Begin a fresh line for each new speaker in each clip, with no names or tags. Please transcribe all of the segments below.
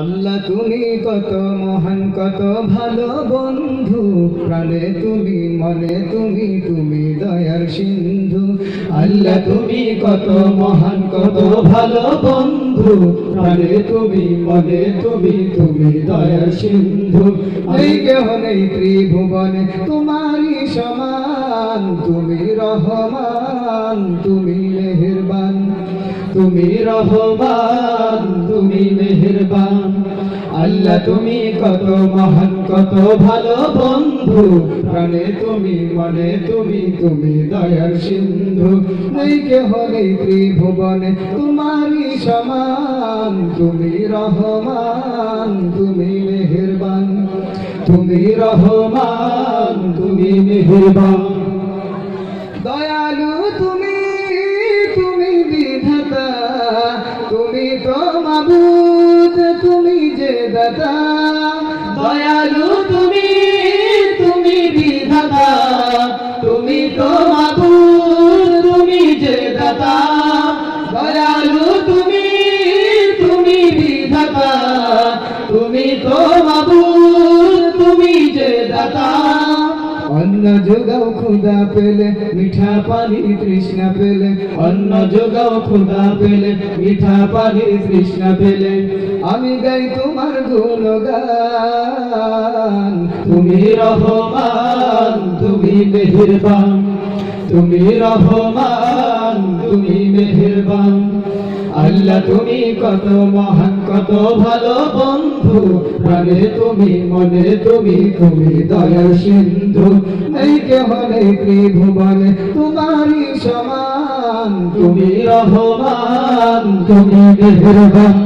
আল্লাহ তুমি কত মহান কত ভালো বন্ধু, প্রাণে তুমি মনে তুমি, তুমি দয়ার সিন্ধু। আল্লাহ তুমি কত মহান কত ভালো বন্ধু, প্রাণে তুমি মনে তুমি, তুমি দয়ার সিন্ধু। এই কেহ নেই ত্রিভুবনে তোমারই সমান, তুমি রহমান তুমি মেহেরবান, তুমি রহমান তুমি মেহেরবান। আল্লাহ তুমি কত মহান কত ভালো বন্ধু, প্রাণে তুমি মনে তুমি, তুমি দয়ার সিন্ধু। নেই কেহ নেই ত্রিভুবনে তোমারই সমান, তুমি রহমান তুমি মেহেরবান, তুমি রহমান তুমি মেহেরবান। দয়ালু তুমি তুমি বিধাতা, তুমি তো মাবুদ তুমি যে দাতা। দয়ালু তুমি তুমি বিধাতা, তুমি তো মাবুদ তুমি যে দাতা। দয়ালু তুমি তুমি বিধাতা, তুমি তো মাবুদ তুমি যে দাতা। অন্ন যোগাও খুদা পেলে মিঠা পানি তৃষ্ণা পেলে, অন্ন যোগাও খুদা পেলে মিঠা পানি তৃষ্ণা পেলে। আমি গাই তোমার গুণগান, তুমি রহমান তুমি মেহেরবান, তুমি রহমান তুমি মেহেরবান। আল্লাহ তুমি কত মহান কত ভালো বন্ধু, প্রাণে তুমি মনে তুমি, তুমি দয়ার সিন্ধু। নেই কেহ নেই ত্রিভুবনে তোমারই সমান, তুমি রহমান তুমি মেহেরবান,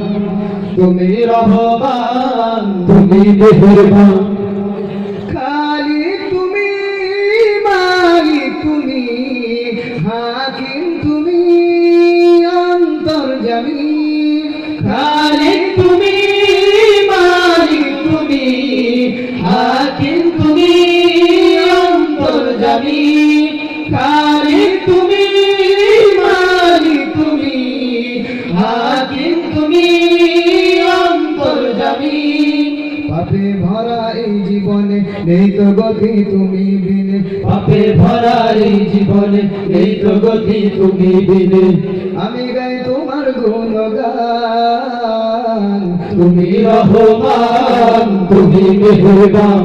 তুমি রহমান তুমি মেহেরবান। খালিক তুমি মালিক তুমি, হাকিম তুমি অন্তর্যামী। খালিক তুমি মালিক তুমি, হাকিম তুমি অন্তর্যামী। খালিক তুমি মালিক তুমি, হাকিম তুমি অন্তর্যামী। পাপে ভরা এই জীবনে নেই তো গতি তুমি বিনে, পাপে ভরা এই জীবনে নেই তো গতি তুমি বিনে। আমি গাই তোমার গুণগান, তুমি রহমান তুমি মেহেরবান,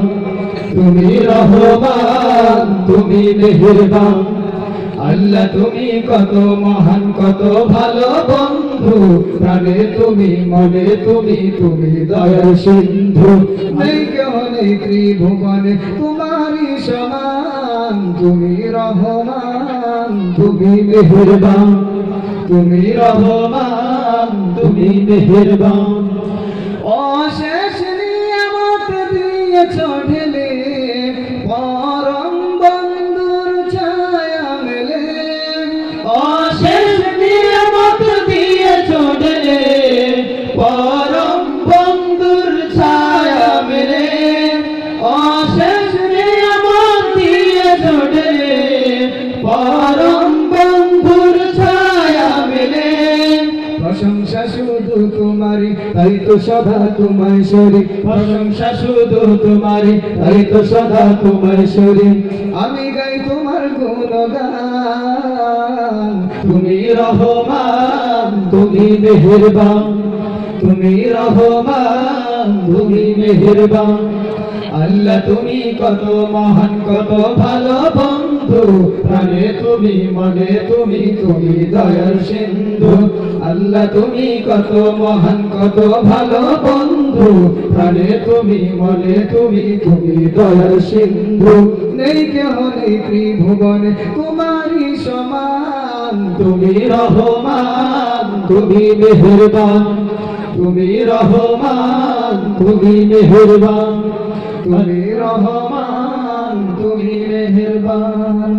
তুমি রহমান তুমি মেহেরবান। আল্লাহ তুমি কত মহান কত ভালো বন্ধু, প্রাণে তুমি মনে তুমি, তুমি দয়ার সিন্ধু। নেই কেহ নেই ত্রিভুবনে তোমারই সমান, তুমি রহমান তুমি মেহেরবান, তুমি রহমান তুমি মেহেরবান। অশেষ নিয়ামত দিয়েছ ঢেলে, পরম বন্ধুর ছায়া মেলে। অশেষ নিয়ামত দিয়েছ ঢেলে, পরম বন্ধুর ছায়া মেলে। অশেষ নিয়ামত দিয়েছ ঢেলে, পরম বন্ধুর ছায়া মেলে। প্রশংসা শুধু তোমারি তাই তো সদা তোমায় শরী, প্রশংসা শুধু তোমারি তাই তো সদা তোমায় শরী। আমি গাই তোমার গুণগান, তুমি রহমান তুমি মেহেরবান, তুমি রহমান তুমি মেহেরবান। আল্লাহ তুমি কত মহান কত ভালো বন্ধু, প্রাণে তুমি মনে তুমি, তুমি দয়ার সিন্ধু। আল্লাহ তুমি কত মহান কত ভালো বন্ধু, প্রাণে তুমি মনে তুমি, তুমি দয়ার সিন্ধু। নেই কেহ নেই ত্রিভুবনে তোমারই সমান, তুমি রহমান তুমি মেহেরবান, তুমি রহমান তুমি মেহেরবান, তুমি রহমান তুমি মেহেরবান।